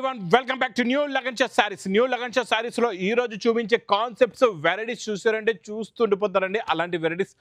Welcome back to new Lagan Shah saris. New Lagan Shah saris లో ఈ రోజు చూపించే కాన్సెప్ట్స్ వెరైటీస్ చూసారంటే చూస్తుండిపోతారండి. అలాంటి వెరైటీస్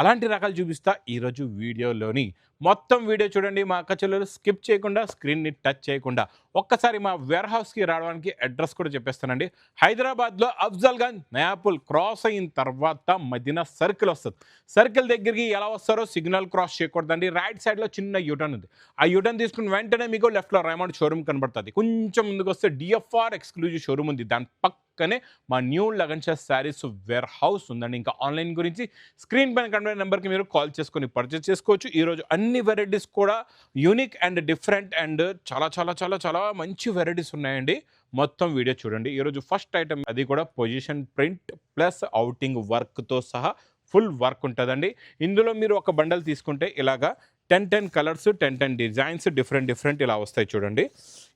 అలాంటి రకాలు చూపిస్తా ఈరోజు వీడియోలోని. మొత్తం వీడియో చూడండి. మా అక్క చెల్లెలు స్కిప్ చేయకుండా స్క్రీన్ని టచ్ చేయకుండా ఒక్కసారి మా వేర్ హౌస్కి రావడానికి అడ్రస్ కూడా చెప్పేస్తానండి. హైదరాబాద్లో అఫ్జల్గంజ్ నయాపుల్ క్రాస్ అయిన తర్వాత మదీనా సర్కిల్ వస్తుంది. సర్కిల్ దగ్గరికి ఎలా వస్తారో సిగ్నల్ క్రాస్ చేయకూడదండి. రైట్ సైడ్లో చిన్న యూటర్న్ ఉంది. ఆ యూటర్న్ తీసుకుని వెంటనే మీకు లెఫ్ట్లో రైమండ్ షోరూమ్ కనబడుతుంది. కొంచెం ముందుకు వస్తే డిఎఫ్ఆర్ ఎక్స్క్లూజివ్ షోరూమ్ ఉంది. దాని పక్కనే మా new Lagan Shah sarees warehouse ఉందండి. ఇంకా ఆన్లైన్ గురించి స్క్రీన్ పైన కనబడే నెంబర్కి మీరు కాల్ చేసుకొని పర్చేస్ చేసుకోవచ్చు. ఈరోజు అన్ని వెరైటీస్ కూడా యూనిక్ అండ్ డిఫరెంట్ అండ్ చాలా చాలా చాలా చాలా మంచి వెరైటీస్ ఉన్నాయండి. మొత్తం వీడియో చూడండి. ఈరోజు ఫస్ట్ ఐటమ్ అది కూడా పొజిషన్ ప్రింట్ ప్లస్ అవుటింగ్ వర్క్తో సహా ఫుల్ వర్క్ ఉంటుందండి. ఇందులో మీరు ఒక బండల్ తీసుకుంటే ఇలాగా 10 కలర్స్ 10 డిజైన్స్ డిఫరెంట్ ఇలా వస్తాయి చూడండి.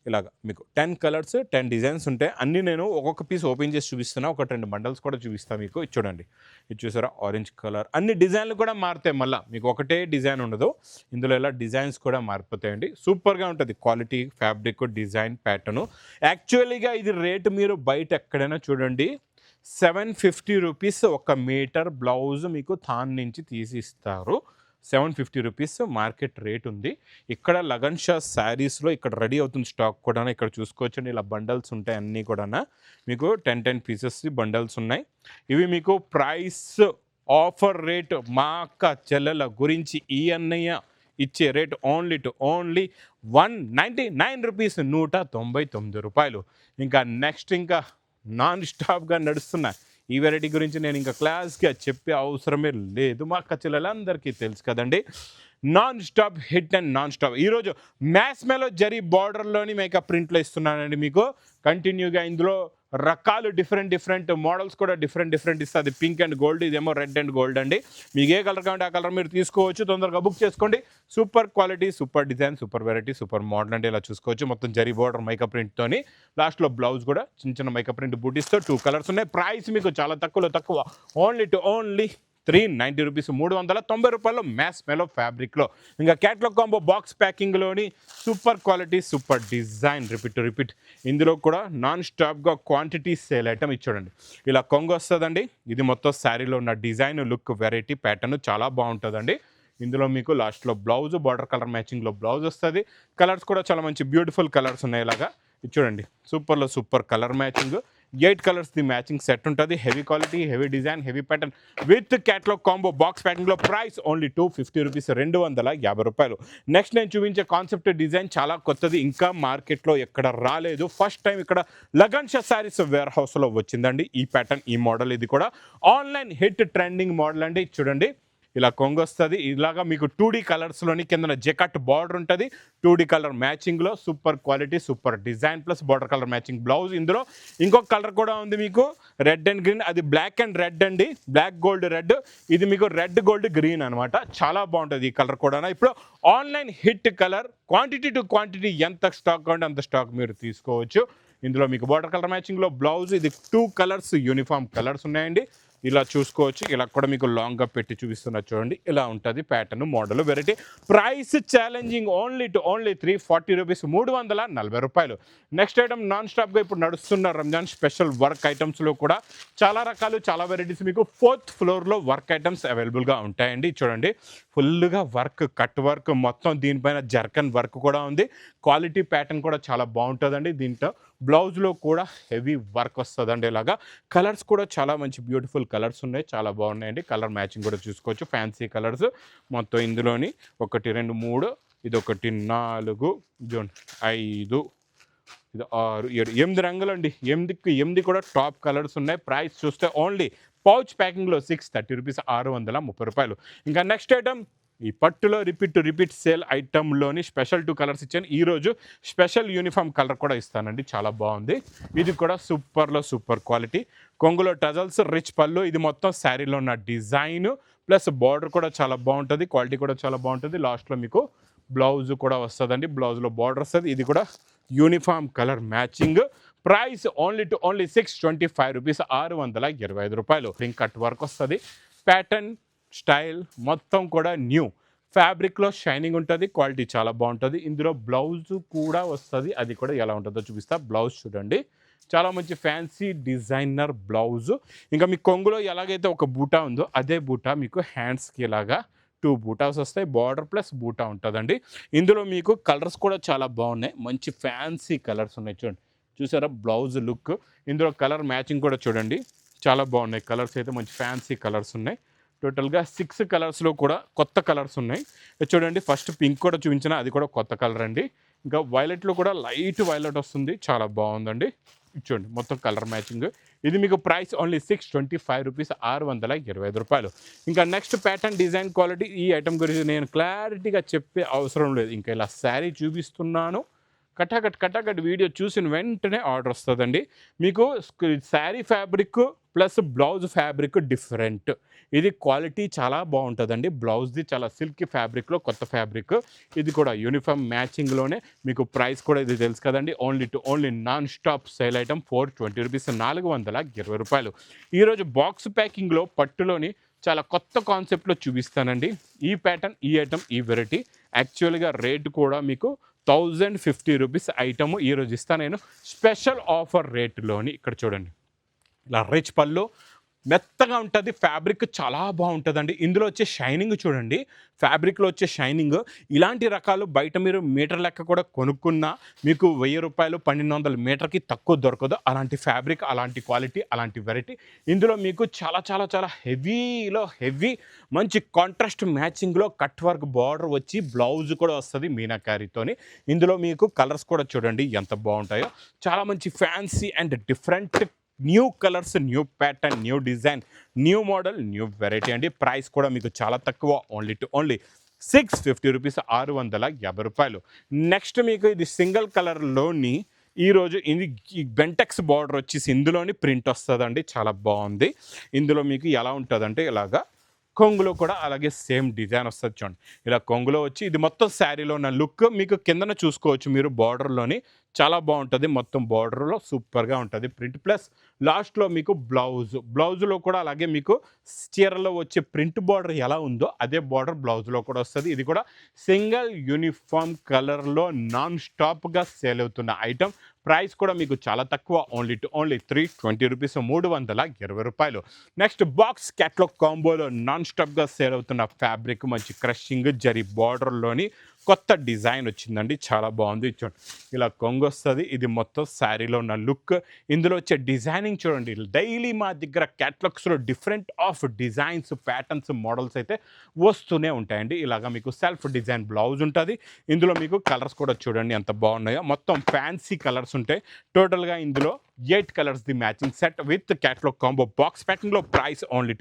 ఇలాగా మీకు 10 కలర్స్ 10 డిజైన్స్ ఉంటాయి. అన్నీ నేను ఒక్కొక్క పీస్ ఓపెన్ చేసి చూపిస్తున్నా. ఒక 2 బండల్స్ కూడా చూపిస్తాను మీకు. ఇది చూడండి. ఇది చూసారా, ఆరెంజ్ కలర్. అన్ని డిజైన్లు కూడా మారుతాయి. మళ్ళీ మీకు ఒకటే డిజైన్ ఉండదు. ఇందులో ఇలా డిజైన్స్ కూడా మారిపోతాయండి. సూపర్గా ఉంటుంది క్వాలిటీ, ఫ్యాబ్రిక్, డిజైన్, ప్యాటర్ను. యాక్చువల్లీగా ఇది రేటు మీరు బయట ఎక్కడైనా చూడండి 750 రూపీస్ ఒక మీటర్ బ్లౌజ్ మీకు థాన్ నుంచి తీసి ఇస్తారు. 750 రూపీస్ మార్కెట్ రేట్ ఉంది. ఇక్కడ లగన్ షా శారీస్లో ఇక్కడ రెడీ అవుతుంది స్టాక్ కూడా. ఇక్కడ చూసుకోవచ్చండి. ఇలా బండల్స్ ఉంటాయి అన్నీ కూడా. మీకు 10 పీసెస్ బండల్స్ ఉన్నాయి. ఇవి మీకు ప్రైస్ ఆఫర్ రేట్ మా అక్క చెల్లెల గురించి ఈ అన్నయ్య ఇచ్చే రేట్ ఓన్లీ 199 రూపీస్, 199 రూపాయలు. ఇంకా నెక్స్ట్ ఇంకా నాన్ స్టాప్గా నడుస్తున్నా ఈ వెరైటీ గురించి నేను ఇంకా క్లాస్గా చెప్పే అవసరమే లేదు. మా అక్క చెల్లెలందరికీ తెలుసు కదండి. Non stop hit and non stop. ఈరోజు మ్యాస్మేలో జరీ బార్డర్లోని మేకప్ ప్రింట్లో ఇస్తున్నానండి మీకు కంటిన్యూగా. ఇందులో రకాలు డిఫరెంట్ మోడల్స్ కూడా డిఫరెంట్ ఇస్తుంది. పింక్ అండ్ గోల్డ్, ఇదేమో రెడ్ అండ్ గోల్డ్ అండి. మీకు ఏ కలర్ కావాలంటే ఆ కలర్ మీరు తీసుకోవచ్చు. తొందరగా బుక్ చేసుకోండి. Super quality, super design, super variety, super model అంటే ఇలా చూసుకోవచ్చు. మొత్తం జరీ బార్డర్ మేకప్ ప్రింట్తోని లాస్ట్లో బ్లౌజ్ కూడా చిన్న మేకప్ ప్రింట్ బూటీస్తో 2 కలర్స్ ఉన్నాయి. ప్రైస్ మీకు చాలా తక్కువ ఓన్లీ 390 రూపీస్, 390 రూపాయలు మ్యాస్మేలో ఫ్యాబ్రిక్లో. ఇంకా క్యాట్లాగ్ కాంబో బాక్స్ ప్యాకింగ్లోని super quality, super design, repeat. ఇందులో కూడా నాన్ స్టాప్గా క్వాంటిటీ సేల్ ఐటమ్ ఇచ్చాడండి. ఇలా కొంగు వస్తుందండి. ఇది మొత్తం శారీలో ఉన్న డిజైన్, లుక్, వెరైటీ, ప్యాటర్న్ చాలా బాగుంటుందండి. ఇందులో మీకు లాస్ట్లో బ్లౌజ్ బార్డర్ కలర్ మ్యాచింగ్లో బ్లౌజ్ వస్తుంది. కలర్స్ కూడా చాలా మంచి బ్యూటిఫుల్ కలర్స్ ఉన్నాయి. ఇలాగా ఇది చూడండి, super colour matching. 8 colours the matching set ఉంటుంది. Heavy quality, heavy design, heavy pattern with catalogue combo box ప్యాకింగ్లో. ప్రైస్ ఓన్లీ 250 రూపీస్, 250 రూపాయలు. నెక్స్ట్ నేను చూపించే కాన్సెప్ట్ డిజైన్ చాలా కొత్తది, ఇంకా మార్కెట్లో ఎక్కడ రాలేదు. ఫస్ట్ టైం ఇక్కడ లగన్ షా శారీస్ వేర్ హౌస్లో వచ్చిందండి ఈ ప్యాటర్న్, ఈ మోడల్. ఇది కూడా ఆన్లైన్ హిట్ ట్రెండింగ్ మోడల్ అండి. చూడండి, ఇలా కొంగు వస్తుంది. ఇలాగా మీకు 2D కలర్స్లోని కింద జెకట్ బార్డర్ ఉంటుంది. 2D కలర్ మ్యాచింగ్లో super quality, super design plus border colour matching blouse. ఇందులో ఇంకొక కలర్ కూడా ఉంది మీకు, రెడ్ అండ్ గ్రీన్. అది బ్లాక్ అండ్ రెడ్ అండి, బ్లాక్ గోల్డ్ రెడ్. ఇది మీకు రెడ్ గోల్డ్ గ్రీన్ అనమాట. చాలా బాగుంటుంది ఈ కలర్ కూడా. ఇప్పుడు online hit colour. Quantity to quantity ఎంత స్టాక్ కావాలంటే అంత స్టాక్ మీరు తీసుకోవచ్చు. ఇందులో మీకు బార్డర్ కలర్ మ్యాచింగ్లో బ్లౌజ్. ఇది 2 కలర్స్ యూనిఫామ్ కలర్స్ ఉన్నాయండి. ఇలా చూసుకోవచ్చు. ఇలా కూడా మీకు లాంగ్గా పెట్టి చూపిస్తున్నా చూడండి. ఇలా ఉంటుంది pattern, model, variety. Price challenging only 340 rupees, 340 రూపాయలు. నెక్స్ట్ ఐటమ్ నాన్ స్టాప్గా ఇప్పుడు నడుస్తున్న రంజాన్ స్పెషల్ వర్క్ ఐటమ్స్లో కూడా చాలా రకాలు, చాలా వెరైటీస్ మీకు 4th ఫ్లోర్లో వర్క్ ఐటమ్స్ అవైలబుల్గా ఉంటాయండి. చూడండి, ఫుల్గా వర్క్, కట్ వర్క్, మొత్తం దీనిపైన జర్కన్ వర్క్ కూడా ఉంది. క్వాలిటీ ప్యాటర్న్ కూడా చాలా బాగుంటుందండి. దీంట్లో బ్లౌజ్లో కూడా హెవీ వర్క్ వస్తుందండి. ఇలాగా కలర్స్ కూడా చాలా మంచి బ్యూటిఫుల్ కలర్స్ ఉన్నాయి, చాలా బాగున్నాయండి. కలర్ మ్యాచింగ్ కూడా చూసుకోవచ్చు. ఫ్యాన్సీ కలర్స్ మొత్తం ఇందులోని 1 2 3, ఇది 1 4 5, ఇది 6 7 8 రంగులు అండి. 8 కూడా టాప్ కలర్స్ ఉన్నాయి. ప్రైస్ చూస్తే ఓన్లీ పౌచ్ ప్యాకింగ్లో 630 రూపీస్, 630 రూపాయలు. ఇంకా నెక్స్ట్ ఐటమ్ ఈ పట్టులో రిపీట్ సేల్ ఐటమ్లోని స్పెషల్ 2 కలర్స్ ఇచ్చాను. ఈరోజు స్పెషల్ యూనిఫామ్ కలర్ కూడా ఇస్తానండి. చాలా బాగుంది. ఇది కూడా సూపర్ క్వాలిటీ. కొంగులో టజల్స్, రిచ్ పళ్ళు. ఇది మొత్తం శారీలో ఉన్న డిజైన్ ప్లస్ బార్డర్ కూడా చాలా బాగుంటుంది. క్వాలిటీ కూడా చాలా బాగుంటుంది. లాస్ట్లో మీకు బ్లౌజ్ కూడా వస్తుందండి. బ్లౌజ్లో బార్డర్ వస్తుంది. ఇది కూడా uniform colour matching. Price only 625 rupees, 625 రూపాయలు. రింగ్ కట్ వర్క్ వస్తుంది. ప్యాటర్న్, స్టైల్ మొత్తం కూడా న్యూ. ఫ్యాబ్రిక్లో షైనింగ్ ఉంటుంది, క్వాలిటీ చాలా బాగుంటుంది. ఇందులో బ్లౌజ్ కూడా వస్తుంది, అది కూడా ఎలా ఉంటుందో చూపిస్తా. బ్లౌజ్ చూడండి, చాలా మంచి ఫ్యాన్సీ డిజైనర్ బ్లౌజ్. ఇంకా మీ కొంగులో ఎలాగైతే ఒక బూటా ఉందో అదే బూటా మీకు హ్యాండ్స్కి ఇలాగా 2 బూటాస్ వస్తాయి. బార్డర్ ప్లస్ బూటా ఉంటుందండి. ఇందులో మీకు కలర్స్ కూడా చాలా బాగున్నాయి, మంచి ఫ్యాన్సీ కలర్స్ ఉన్నాయి. చూడండి, చూసారా బ్లౌజ్ లుక్. ఇందులో కలర్ మ్యాచింగ్ కూడా చూడండి, చాలా బాగున్నాయి. కలర్స్ అయితే మంచి ఫ్యాన్సీ కలర్స్ ఉన్నాయి. టోటల్గా 6 కలర్స్లో కూడా కొత్త కలర్స్ ఉన్నాయి. చూడండి, ఫస్ట్ పింక్ కూడా చూపించిన, అది కూడా కొత్త కలర్ అండి. ఇంకా వైలెట్లో కూడా లైట్ వైలెట్ వస్తుంది, చాలా బాగుందండి. చూడండి, మొత్తం కలర్ మ్యాచింగ్. ఇది మీకు ప్రైస్ ఓన్లీ 625 రూపీస్, 625 రూపాయలు. ఇంకా నెక్స్ట్ ప్యాటర్న్, డిజైన్, క్వాలిటీ, ఈ ఐటమ్ గురించి నేను క్లారిటీగా చెప్పే అవసరం లేదు. ఇంకా ఇలా శారీ చూపిస్తున్నాను, కటాకట్ వీడియో చూసిన వెంటనే ఆర్డర్ వస్తుందండి. మీకు sari fabric plus blouse fabric different. ఇది క్వాలిటీ చాలా బాగుంటుందండి. బ్లౌజ్ది చాలా సిల్కీ ఫ్యాబ్రిక్లో కొత్త ఫ్యాబ్రిక్. ఇది కూడా యూనిఫామ్ మ్యాచింగ్లోనే. మీకు ప్రైస్ కూడా ఇది తెలుసు కదండి, only non stop sale item 420 rupees, 420 రూపాయలు. ఈరోజు బాక్స్ ప్యాకింగ్లో పట్టులోని చాలా కొత్త కాన్సెప్ట్లో చూపిస్తానండి. ఈ ప్యాటర్న్, ఈ ఐటమ్, ఈ వెరైటీ యాక్చువల్గా రేటు కూడా మీకు 1050 రూపీస్ ఐటమ్ ఈరోజు ఇస్తాను నేను స్పెషల్ ఆఫర్ రేటులోని. ఇక్కడ చూడండి, ఇలా రిచ్ పళ్ళు, మెత్తగా ఉంటుంది, ఫ్యాబ్రిక్ చాలా బాగుంటుందండి. ఇందులో వచ్చే షైనింగ్ చూడండి, ఫ్యాబ్రిక్లో వచ్చే షైనింగ్. ఇలాంటి రకాలు బయట మీరు మీటర్ లెక్క కూడా కొనుక్కున్నా మీకు 1000 రూపాయలు, 1200 మీటర్కి తక్కువ దొరకదు. అలాంటి ఫ్యాబ్రిక్, అలాంటి క్వాలిటీ, అలాంటి వెరైటీ. ఇందులో మీకు చాలా చాలా చాలా హెవీ మంచి కాంట్రాస్ట్ మ్యాచింగ్లో కట్ వర్క్ బార్డర్ వచ్చి బ్లౌజ్ కూడా వస్తుంది మీనాకారితోని. ఇందులో మీకు కలర్స్ కూడా చూడండి ఎంత బాగుంటాయో. చాలా మంచి fancy and different new colours, new pattern, new design, new model, new variety అండి. ప్రైస్ కూడా మీకు చాలా తక్కువ, ఓన్లీ 650 రూపీస్, 650 రూపాయలు. నెక్స్ట్ మీకు ఇది సింగిల్ కలర్లోని ఈరోజు ఇది బెంటెక్స్ బార్డర్ వచ్చేసి ఇందులోని ప్రింట్ వస్తుందండి, చాలా బాగుంది. ఇందులో మీకు ఎలా ఉంటుందంటే ఇలాగా కొంగులో కూడా అలాగే సేమ్ డిజైన్ వస్తుంది. చూడండి, ఇలా కొంగులో వచ్చి ఇది మొత్తం శారీలో ఉన్న లుక్ మీకు కిందన చూసుకోవచ్చు మీరు. బార్డర్లోని చాలా బాగుంటుంది, మొత్తం బార్డర్లో సూపర్గా ఉంటుంది ప్రింట్. ప్లస్ లాస్ట్లో మీకు బ్లౌజ్లో కూడా అలాగే మీకు చీరలో వచ్చే ప్రింట్ బార్డర్ ఎలా ఉందో అదే బార్డర్ బ్లౌజ్లో కూడా వస్తుంది. ఇది కూడా సింగిల్ యూనిఫామ్ కలర్లో నాన్ స్టాప్గా సేల్ అవుతున్న ఐటమ్. ప్రైస్ కూడా మీకు చాలా తక్కువ, ఓన్లీ 320 రూపీస్, 320 రూపాయలు. నెక్స్ట్ బాక్స్ క్యాట్లాగ్ కాంబోలో నాన్ స్టాప్గా సేల్ అవుతున్న ఫ్యాబ్రిక్, మంచి క్రషింగ్ జరీ బార్డర్లోని కొత్త డిజైన్ వచ్చిందండి, చాలా బాగుంది. చూడండి, ఇలా కొంగు వస్తుంది. ఇది మొత్తం శారీలో ఉన్న లుక్. ఇందులో వచ్చే డిజైనింగ్ చూడండి, డైలీ మా దగ్గర క్యాటలాగ్స్లో different of designs, patterns, models అయితే వస్తూనే ఉంటాయండి. ఇలాగా మీకు సెల్ఫ్ డిజైన్ బ్లౌజ్ ఉంటుంది. ఇందులో మీకు కలర్స్ కూడా చూడండి ఎంత బాగున్నాయో, మొత్తం ఫ్యాన్సీ కలర్స్ ఉంటాయి. టోటల్గా ఇందులో 8 colours the matching set with catalogue combo box ప్యాకింగ్లో. ప్రైస్ ఓన్లీ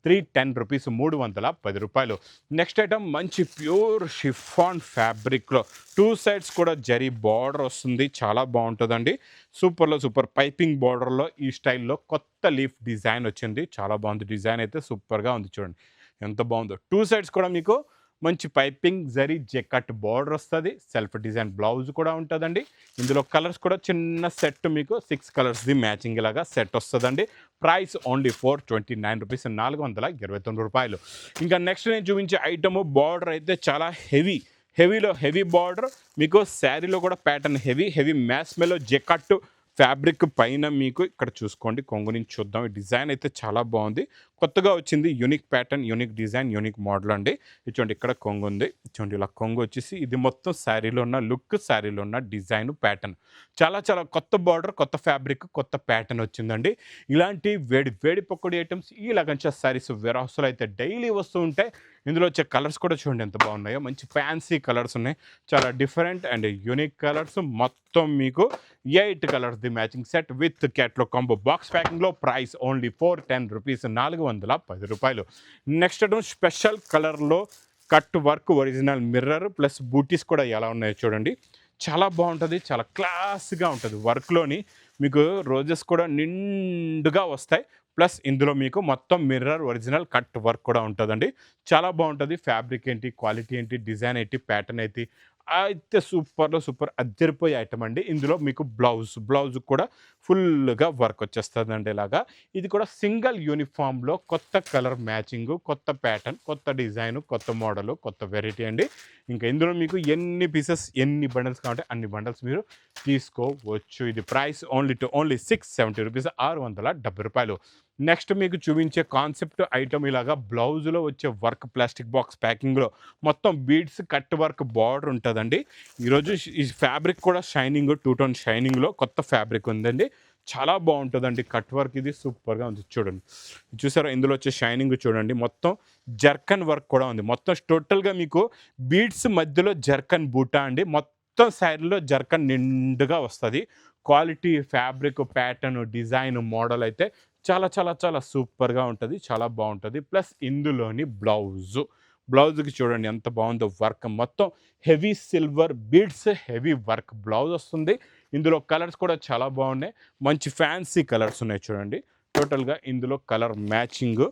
310 రూపీస్, 310 రూపాయలు. నెక్స్ట్ ఐటమ్ మంచి ప్యూర్ షిఫాన్ ఫ్యాబ్రిక్లో 2 సైడ్స్ కూడా జరీ బార్డర్ వస్తుంది, చాలా బాగుంటుందండి. సూపర్ పైపింగ్ బార్డర్లో ఈ స్టైల్లో కొత్త లీఫ్ డిజైన్ వచ్చింది, చాలా బాగుంది. డిజైన్ అయితే సూపర్గా ఉంది, చూడండి ఎంత బాగుందో. 2 సైడ్స్ కూడా మీకు మంచి పైపింగ్ జరీ జెకట్ బార్డర్ వస్తుంది, సెల్ఫ్ డిజైన్ బ్లౌజ్ కూడా ఉంటుందండి. ఇందులో కలర్స్ కూడా చిన్న సెట్ మీకు 6 కలర్స్ది మ్యాచింగ్ లాగా సెట్ వస్తుందండి. ప్రైస్ ఓన్లీ 429 రూపీస్, 429 రూపాయలు. ఇంకా నెక్స్ట్ నేను చూపించే ఐటము బార్డర్ అయితే చాలా హెవీ బార్డర్. మీకు శారీలో కూడా ప్యాటర్న్ హెవీ మ్యాస్మెలో జెకట్ ఫ్యాబ్రిక్ పైన మీకు ఇక్కడ చూసుకోండి, కొంగు నుంచి చూద్దాం. ఈ డిజైన్ అయితే చాలా బాగుంది, కొత్తగా వచ్చింది. Unique pattern, unique design, unique model అండి. చూడండి, ఇక్కడ కొంగు ఉంది. చూడండి, ఇలా కొంగు వచ్చేసి ఇది మొత్తం శారీలో ఉన్న లుక్, శారీలో ఉన్న డిజైన్, ప్యాటర్న్ చాలా కొత్త బార్డర్, కొత్త ఫ్యాబ్రిక్, కొత్త ప్యాటర్న్ వచ్చిందండి. ఇలాంటి వేడి పకోడీ ఐటమ్స్ ఈ లగంచా శారీస్ వేర్ హౌస్లో అయితే డైలీ వస్తూ ఉంటాయి. ఇందులో వచ్చే కలర్స్ కూడా చూడండి ఎంత బాగున్నాయో, మంచి ఫ్యాన్సీ కలర్స్ ఉన్నాయి, చాలా డిఫరెంట్ అండ్ యూనిక్ కలర్స్. మొత్తం మీకు 8 colours the matching set with catalogue combo box ప్యాకింగ్లో. ప్రైస్ ఓన్లీ 410 రూపీస్, 410 రూపాయలు. నెక్స్ట్ స్పెషల్ కలర్లో cut work, original mirror plus బూటీస్ కూడా ఎలా ఉన్నాయో చూడండి, చాలా బాగుంటుంది, చాలా క్లాస్గా ఉంటుంది. వర్క్లోని మీకు రోజెస్ కూడా నిండుగా వస్తాయి. ప్లస్ ఇందులో మీకు మొత్తం మిర్రర్, ఒరిజినల్ కట్ వర్క్ కూడా ఉంటుందండి, చాలా బాగుంటుంది. ఫ్యాబ్రిక్ ఏంటి, క్వాలిటీ ఏంటి, డిజైన్ ఏంటి, ప్యాటర్న్ ఏంటి అయితే సూపర్‌లో సూపర్ అదిరిపోయే ఐటెమ్ అండి. ఇందులో మీకు బ్లౌజ్ కూడా ఫుల్‌గా వర్క్ వచ్చేస్తదండి ఇలాగా. ఇది కూడా సింగిల్ యూనిఫార్మ్‌లో కొత్త కలర్ మ్యాచింగు, కొత్త ప్యాటర్న్, కొత్త డిజైను, కొత్త మోడలు, కొత్త వెరైటీ అండి. ఇంకా ఇందులో మీకు ఎన్ని పీసెస్, ఎన్ని బండిల్స్ కావాలంటే అన్ని బండిల్స్ మీరు తీసుకోవచ్చు. ఇది ప్రైస్ ఓన్లీ ఓన్లీ రూ. 670 రూ. 670. నెక్స్ట్ మీకు చూపించే కాన్సెప్ట్ ఐటెమ్ ఇలాగా బ్లౌజ్‌లో వచ్చే వర్క్ ప్లాస్టిక్ బాక్స్ ప్యాకింగ్‌లో మొత్తం బీడ్స్ కట్ వర్క్ బార్డర్ ఉంటదండి. ఈరోజు ఈ ఫ్యాబ్రిక్ కూడా షైనింగ్, టూ టోన్ షైనింగ్‌లో కొత్త ఫ్యాబ్రిక్ ఉందండి. చాలా బావుంటదండి. కట్ వర్క్ ఇది సూపర్‌గా ఉంది చూడండి. చూసారా ఇందులో వచ్చే షైనింగ్ చూడండి. మొత్తం జర్కన్ వర్క్ కూడా ఉంది. మొత్తం టోటల్‌గా మీకు బీడ్స్ మధ్యలో జర్కన్ బూటా అండి. మొత్తం శారీలో జర్కన్ నిండుగా వస్తది. Quality fabric, pattern, design, model అయితే చాలా చాలా చాలా సూపర్‌గా ఉంటది. చాలా బావుంటది. ప్లస్ ఇందులోని బ్లౌజ్‌కి చూడండి ఎంత బావుందో వర్క్. మొత్తం heavy silver beads, heavy work blouse వస్తుంది. ఇందులో కలర్స్ కూడా చాలా బాగున్నాయి. మంచి ఫ్యాన్సీ కలర్స్ ఉన్నాయి చూడండి. టోటల్‌గా ఇందులో కలర్ మ్యాచింగ్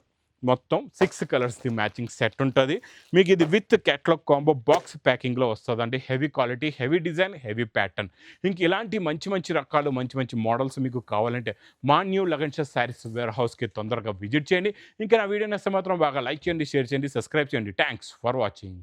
మొత్తం 6 కలర్స్‌ది మ్యాచింగ్ సెట్ ఉంటది. మీకు ఇది విత్ కేటలాగ్ కాంబో బాక్స్ ప్యాకింగ్‌లో వస్తదండి. Heavy quality, heavy design, heavy pattern. ఇంక ఇలాంటి మంచి మంచి రకాలు, మంచి మంచి మోడల్స్ మీకు కావాలంటే మా new Lagan Shah sarees wear హౌస్‌కి తొందరగా విజిట్ చేయండి. ఇంకా నా వీడియో నచ్చితే మాత్రం బాగా లైక్ చేయండి, షేర్ చేయండి, సబ్స్క్రైబ్ చేయండి. Thanks for watching.